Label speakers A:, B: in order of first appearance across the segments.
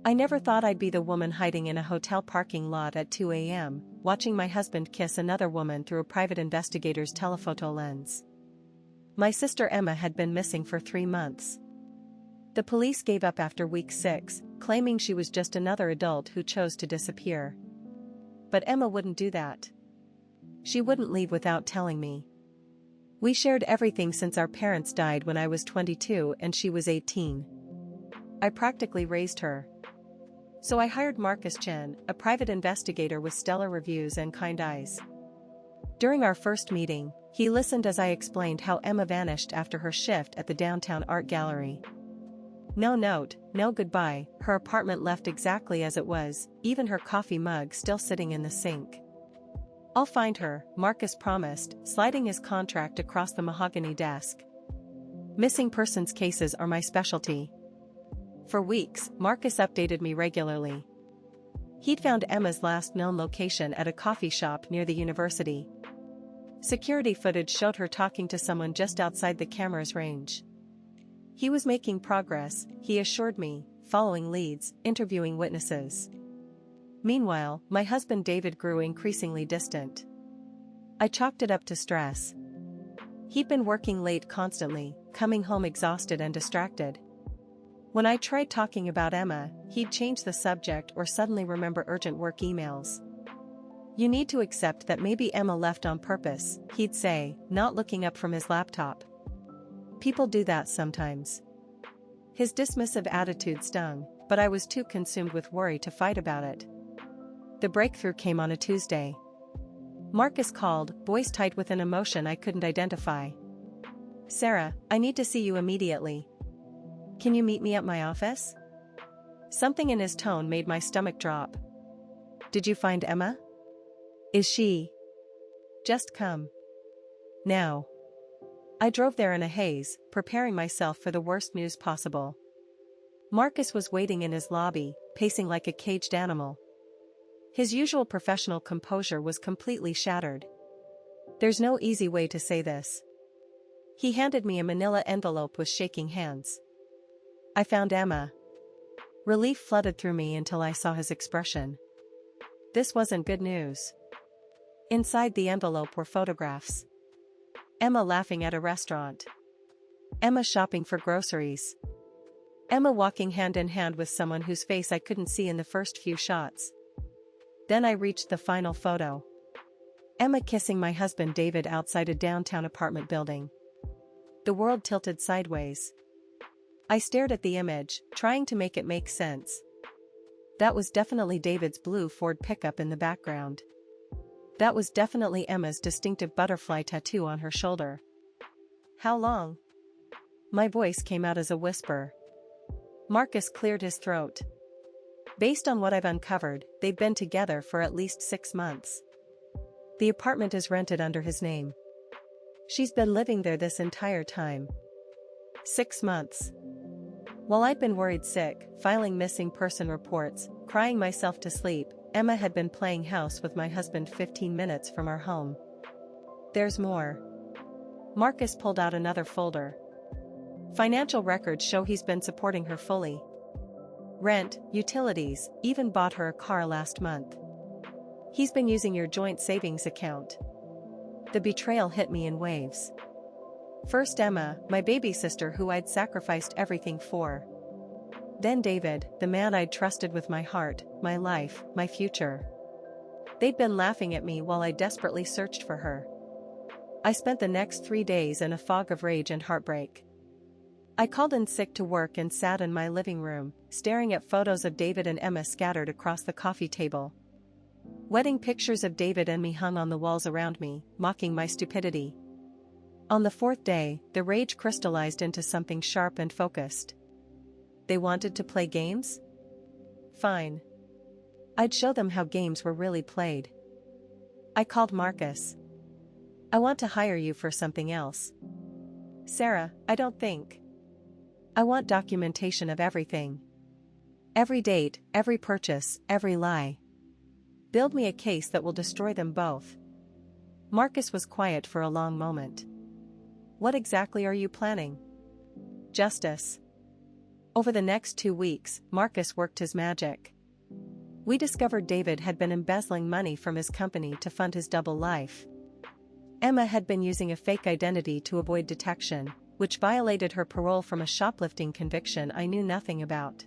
A: I never thought I'd be the woman hiding in a hotel parking lot at 2 a.m., watching my husband kiss another woman through a private investigator's telephoto lens. My sister Emma had been missing for 3 months. The police gave up after week 6, claiming she was just another adult who chose to disappear. But Emma wouldn't do that. She wouldn't leave without telling me. We shared everything since our parents died when I was 22 and she was 18. I practically raised her. So I hired Marcus Chen, a private investigator with stellar reviews and kind eyes. During our first meeting, he listened as I explained how Emma vanished after her shift at the downtown art gallery. No note, no goodbye, her apartment left exactly as it was, even her coffee mug still sitting in the sink. I'll find her, Marcus promised, sliding his contract across the mahogany desk. Missing persons cases are my specialty. For weeks, Marcus updated me regularly. He'd found Emma's last known location at a coffee shop near the university. Security footage showed her talking to someone just outside the camera's range. He was making progress, he assured me, following leads, interviewing witnesses. Meanwhile, my husband David grew increasingly distant. I chalked it up to stress. He'd been working late constantly, coming home exhausted and distracted. When I tried talking about Emma, he'd change the subject or suddenly remember urgent work emails. You need to accept that maybe Emma left on purpose, he'd say, not looking up from his laptop. People do that sometimes. His dismissive attitude stung, but I was too consumed with worry to fight about it. The breakthrough came on a Tuesday. Marcus called, voice tight with an emotion I couldn't identify. "Sarah, I need to see you immediately. Can you meet me at my office?" Something in his tone made my stomach drop. "Did you find Emma? Is she?" "Just come. Now." I drove there in a haze, preparing myself for the worst news possible. Marcus was waiting in his lobby, pacing like a caged animal. His usual professional composure was completely shattered. There's no easy way to say this. He handed me a manila envelope with shaking hands. "I found Emma." Relief flooded through me until I saw his expression. This wasn't good news. Inside the envelope were photographs. Emma laughing at a restaurant. Emma shopping for groceries. Emma walking hand in hand with someone whose face I couldn't see in the first few shots. Then I reached the final photo. Emma kissing my husband David outside a downtown apartment building. The world tilted sideways. I stared at the image, trying to make it make sense. That was definitely David's blue Ford pickup in the background. That was definitely Emma's distinctive butterfly tattoo on her shoulder. "How long?" My voice came out as a whisper. Marcus cleared his throat. "Based on what I've uncovered, they've been together for at least 6 months. The apartment is rented under his name. She's been living there this entire time. 6 months. While I'd been worried sick, filing missing person reports, crying myself to sleep, Emma had been playing house with my husband 15 minutes from our home. There's more." Marcus pulled out another folder. Financial records show he's been supporting her fully. Rent, utilities, even bought her a car last month. He's been using your joint savings account. The betrayal hit me in waves. First Emma, my baby sister who I'd sacrificed everything for. Then David, the man I'd trusted with my heart, my life, my future. They'd been laughing at me while I desperately searched for her. I spent the next 3 days in a fog of rage and heartbreak. I called in sick to work and sat in my living room, staring at photos of David and Emma scattered across the coffee table. Wedding pictures of David and me hung on the walls around me, mocking my stupidity. On the 4th day, the rage crystallized into something sharp and focused. They wanted to play games? Fine. I'd show them how games were really played. I called Marcus. "I want to hire you for something else." "Sarah, I don't think. I want documentation of everything. Every date, every purchase, every lie. Build me a case that will destroy them both." Marcus was quiet for a long moment. "What exactly are you planning?" "Justice. Over the next 2 weeks, Marcus worked his magic. We discovered David had been embezzling money from his company to fund his double life. Emma had been using a fake identity to avoid detection, which violated her parole from a shoplifting conviction I knew nothing about.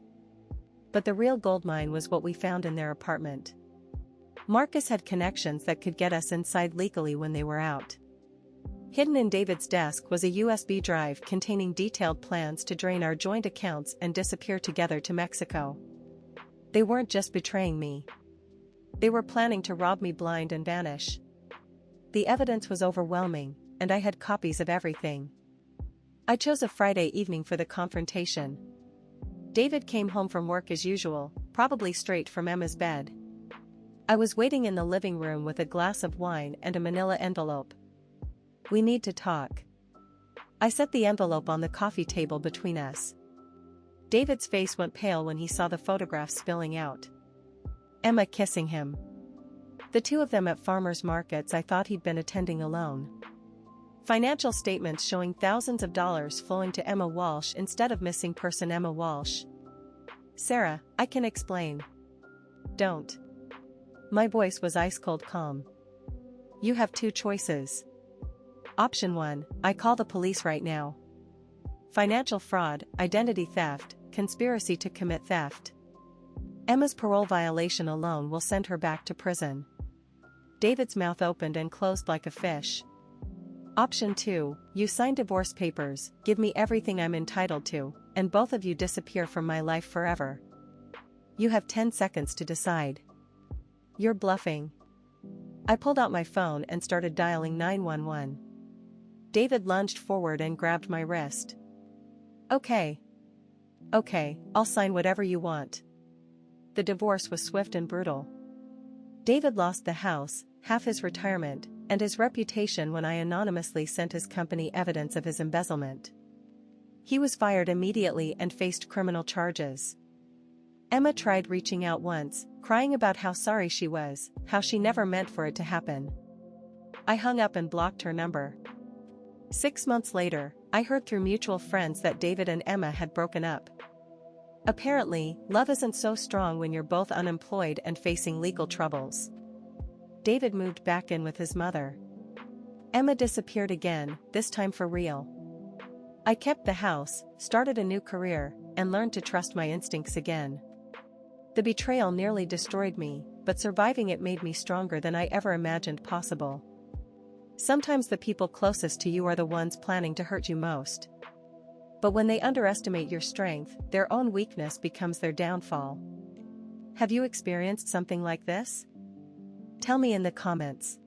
A: But the real goldmine was what we found in their apartment. Marcus had connections that could get us inside legally when they were out. Hidden in David's desk was a USB drive containing detailed plans to drain our joint accounts and disappear together to Mexico. They weren't just betraying me. They were planning to rob me blind and vanish. The evidence was overwhelming, and I had copies of everything. I chose a Friday evening for the confrontation. David came home from work as usual, probably straight from Emma's bed. I was waiting in the living room with a glass of wine and a manila envelope. "We need to talk." I set the envelope on the coffee table between us. David's face went pale when he saw the photographs spilling out. Emma kissing him. The two of them at farmers markets I thought he'd been attending alone. Financial statements showing thousands of dollars flowing to Emma Walsh instead of missing person Emma Walsh. "Sarah, I can explain." "Don't." My voice was ice-cold calm. "You have 2 choices. Option 1, I call the police right now. Financial fraud, identity theft, conspiracy to commit theft. Emma's parole violation alone will send her back to prison." David's mouth opened and closed like a fish. Option 2, you sign divorce papers, give me everything I'm entitled to, and both of you disappear from my life forever. You have 10 seconds to decide. "You're bluffing." I pulled out my phone and started dialing 911. David lunged forward and grabbed my wrist. Okay, I'll sign whatever you want." The divorce was swift and brutal. David lost the house, half his retirement, and his reputation when I anonymously sent his company evidence of his embezzlement. He was fired immediately and faced criminal charges. Emma tried reaching out once, crying about how sorry she was, how she never meant for it to happen. I hung up and blocked her number. 6 months later, I heard through mutual friends that David and Emma had broken up. Apparently, love isn't so strong when you're both unemployed and facing legal troubles. David moved back in with his mother. Emma disappeared again, this time for real. I kept the house, started a new career, and learned to trust my instincts again. The betrayal nearly destroyed me, but surviving it made me stronger than I ever imagined possible. Sometimes the people closest to you are the ones planning to hurt you most. But when they underestimate your strength, their own weakness becomes their downfall. Have you experienced something like this? Tell me in the comments.